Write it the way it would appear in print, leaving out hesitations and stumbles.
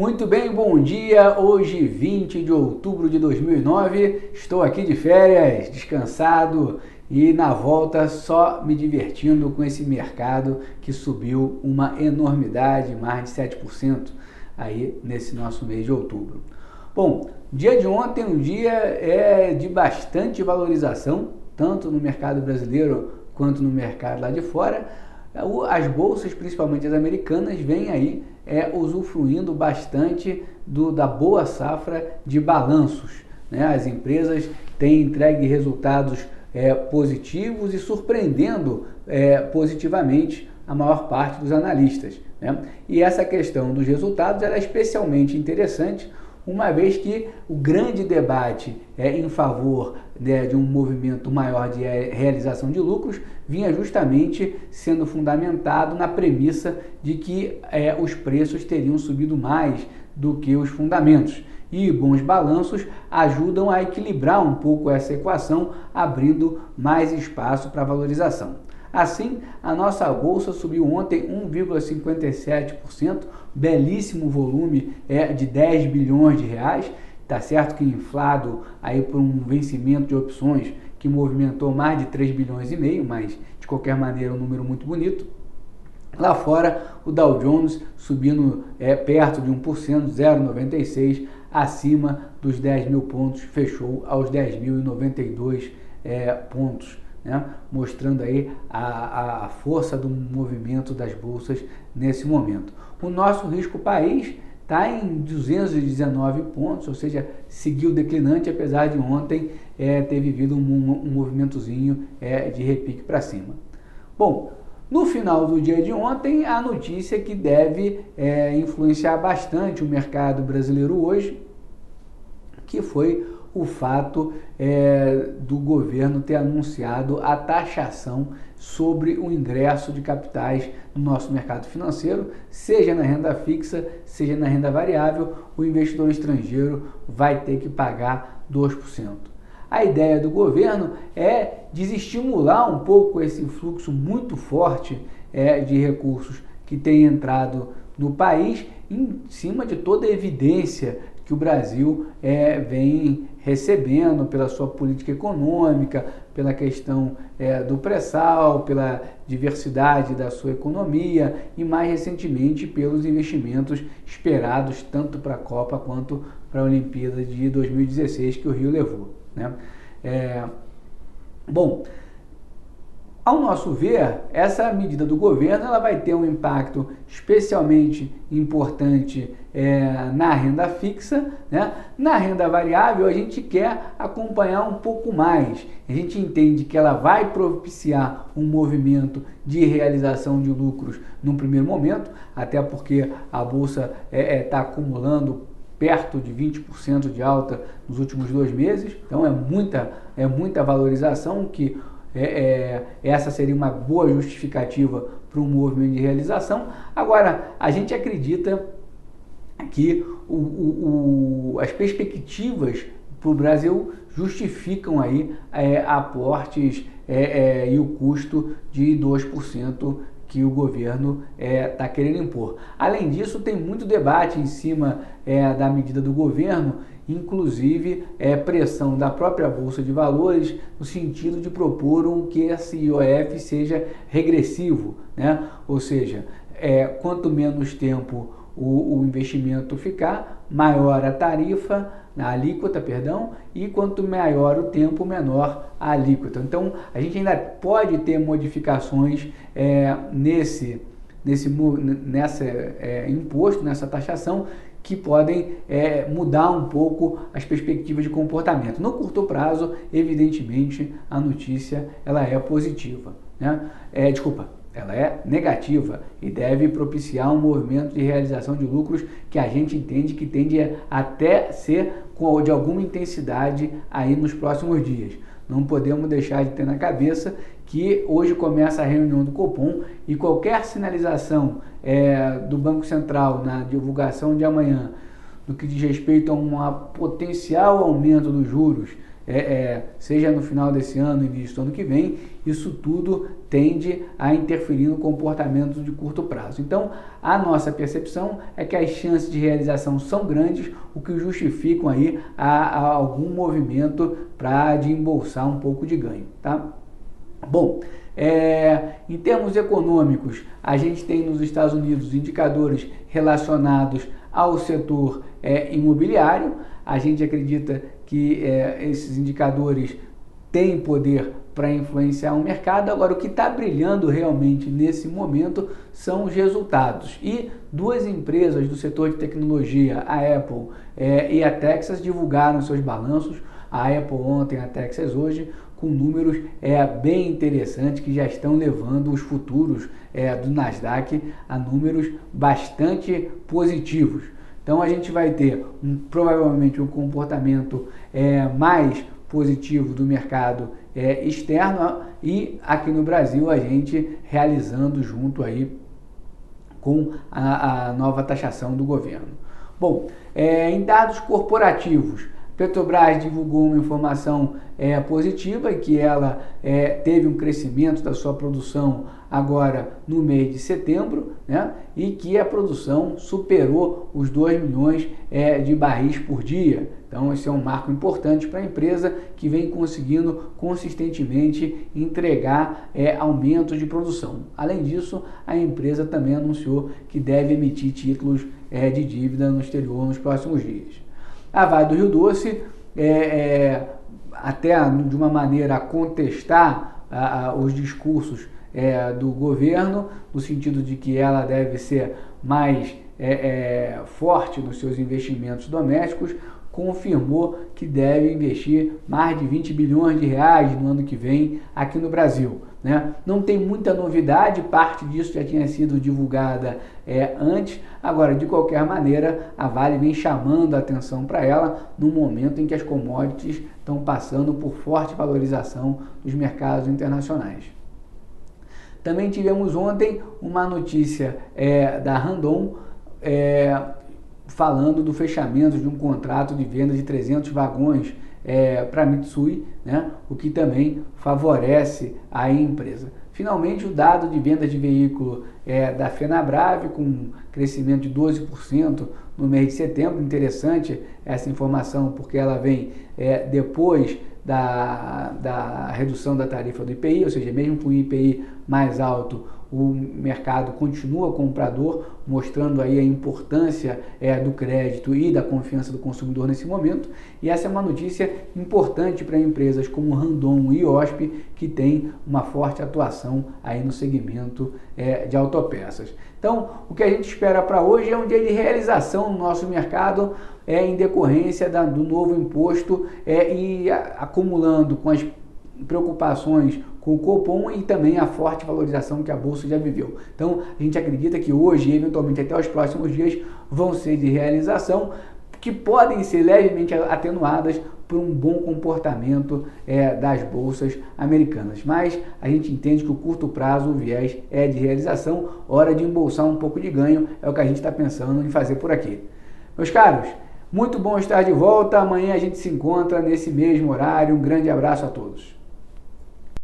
Muito bem, bom dia. Hoje, 20 de outubro de 2009, estou aqui de férias, descansado e na volta só me divertindo com esse mercado que subiu uma enormidade, mais de 7% aí nesse nosso mês de outubro. Bom, dia de ontem, um dia de bastante valorização, tanto no mercado brasileiro quanto no mercado lá de fora. As bolsas, principalmente as americanas, vêm aí usufruindo bastante da boa safra de balanços, né? As empresas têm entregue resultados positivos e surpreendendo positivamente a maior parte dos analistas, né? E essa questão dos resultados é especialmente interessante, uma vez que o grande debate em favor de um movimento maior de realização de lucros vinha justamente sendo fundamentado na premissa de que os preços teriam subido mais do que os fundamentos. E bons balanços ajudam a equilibrar um pouco essa equação, abrindo mais espaço para valorização. Assim, a nossa bolsa subiu ontem 1,57%, belíssimo volume de 10 bilhões de reais. Tá certo que inflado aí por um vencimento de opções que movimentou mais de 3 bilhões e meio, mas de qualquer maneira um número muito bonito. Lá fora, o Dow Jones subindo perto de 1%, 0,96%, acima dos 10 mil pontos, fechou aos 10.092 pontos. Né? Mostrando aí a força do movimento das bolsas nesse momento. O nosso risco país está em 219 pontos, ou seja, seguiu declinante, apesar de ontem ter vivido um movimentozinho de repique para cima. Bom, no final do dia de ontem, a notícia que deve influenciar bastante o mercado brasileiro hoje, que foi o fato do governo ter anunciado a taxação sobre o ingresso de capitais no nosso mercado financeiro, seja na renda fixa, seja na renda variável, o investidor estrangeiro vai ter que pagar 2%. A ideia do governo é desestimular um pouco esse fluxo muito forte de recursos que tem entrado no país, em cima de toda a evidência que o Brasil vem recebendo pela sua política econômica, pela questão do pré-sal, pela diversidade da sua economia e, mais recentemente, pelos investimentos esperados tanto para a Copa quanto para a Olimpíada de 2016 que o Rio levou, né? Bom, ao nosso ver, essa medida do governo ela vai ter um impacto especialmente importante na renda fixa, né? Na renda variável a gente quer acompanhar um pouco mais. A gente entende que ela vai propiciar um movimento de realização de lucros num primeiro momento, até porque a bolsa está acumulando perto de 20% de alta nos últimos 2 meses, então é muita valorização que essa seria uma boa justificativa para um movimento de realização. Agora, a gente acredita que as perspectivas para o Brasil justificam aí aportes e o custo de 2% que o governo está querendo impor. Além disso, tem muito debate em cima da medida do governo, inclusive pressão da própria Bolsa de Valores, no sentido de propor que esse IOF seja regressivo, né? Ou seja, quanto menos tempo o investimento ficar, maior a tarifa, a alíquota, perdão, e quanto maior o tempo, menor a alíquota. Então, a gente ainda pode ter modificações nesse imposto, nessa taxação, que podem mudar um pouco as perspectivas de comportamento. No curto prazo, evidentemente, a notícia ela é positiva, né? Ela é negativa e deve propiciar um movimento de realização de lucros que a gente entende que tende a até ser de alguma intensidade aí nos próximos dias. Não podemos deixar de ter na cabeça que hoje começa a reunião do Copom e qualquer sinalização do Banco Central na divulgação de amanhã, no que diz respeito a um potencial aumento dos juros, seja no final desse ano, início do ano que vem, isso tudo tende a interferir no comportamento de curto prazo. Então, a nossa percepção é que as chances de realização são grandes, o que justificam aí a algum movimento para desembolsar um pouco de ganho, tá? Bom, em termos econômicos, a gente tem nos Estados Unidos indicadores relacionados ao setor imobiliário. A gente acredita que esses indicadores têm poder para influenciar o mercado. Agora, o que está brilhando realmente nesse momento são os resultados. E duas empresas do setor de tecnologia, a Apple e a Texas, divulgaram seus balanços. A Apple ontem, a Texas hoje, com números bem interessantes que já estão levando os futuros do Nasdaq a números bastante positivos. Então a gente vai ter provavelmente um comportamento mais positivo do mercado externo e aqui no Brasil a gente realizando junto aí com a nova taxação do governo. Bom, em dados corporativos, Petrobras divulgou uma informação positiva, que ela teve um crescimento da sua produção agora no mês de setembro, né? E que a produção superou os 2 milhões de barris por dia. Então esse é um marco importante para a empresa, que vem conseguindo consistentemente entregar aumentos de produção. Além disso, a empresa também anunciou que deve emitir títulos de dívida no exterior nos próximos dias. A Vale do Rio Doce, até de uma maneira a contestar os discursos do governo, no sentido de que ela deve ser mais forte nos seus investimentos domésticos, confirmou que deve investir mais de 20 bilhões de reais no ano que vem aqui no Brasil, né? Não tem muita novidade, parte disso já tinha sido divulgada antes. Agora, de qualquer maneira, a Vale vem chamando a atenção para ela no momento em que as commodities estão passando por forte valorização dos mercados internacionais. Também tivemos ontem uma notícia da Randon, falando do fechamento de um contrato de venda de 300 vagões para a Mitsui, né? O que também favorece a empresa. Finalmente, o dado de vendas de veículo da Fenabrave, com crescimento de 12% no mês de setembro. Interessante essa informação, porque ela vem depois da redução da tarifa do IPI, ou seja, mesmo com o IPI mais alto, o mercado continua comprador, mostrando aí a importância do crédito e da confiança do consumidor nesse momento. E essa é uma notícia importante para empresas como Randon e IOSP, que tem uma forte atuação aí no segmento de autopeças. Então, o que a gente espera para hoje é um dia de realização no nosso mercado, em decorrência do novo imposto e acumulando com as preocupações com o Copom e também a forte valorização que a Bolsa já viveu. Então, a gente acredita que hoje, eventualmente até os próximos dias, vão ser de realização, que podem ser levemente atenuadas por um bom comportamento das bolsas americanas. Mas a gente entende que o curto prazo o viés é de realização, hora de embolsar um pouco de ganho, é o que a gente está pensando em fazer por aqui. Meus caros, muito bom estar de volta. Amanhã a gente se encontra nesse mesmo horário. Um grande abraço a todos.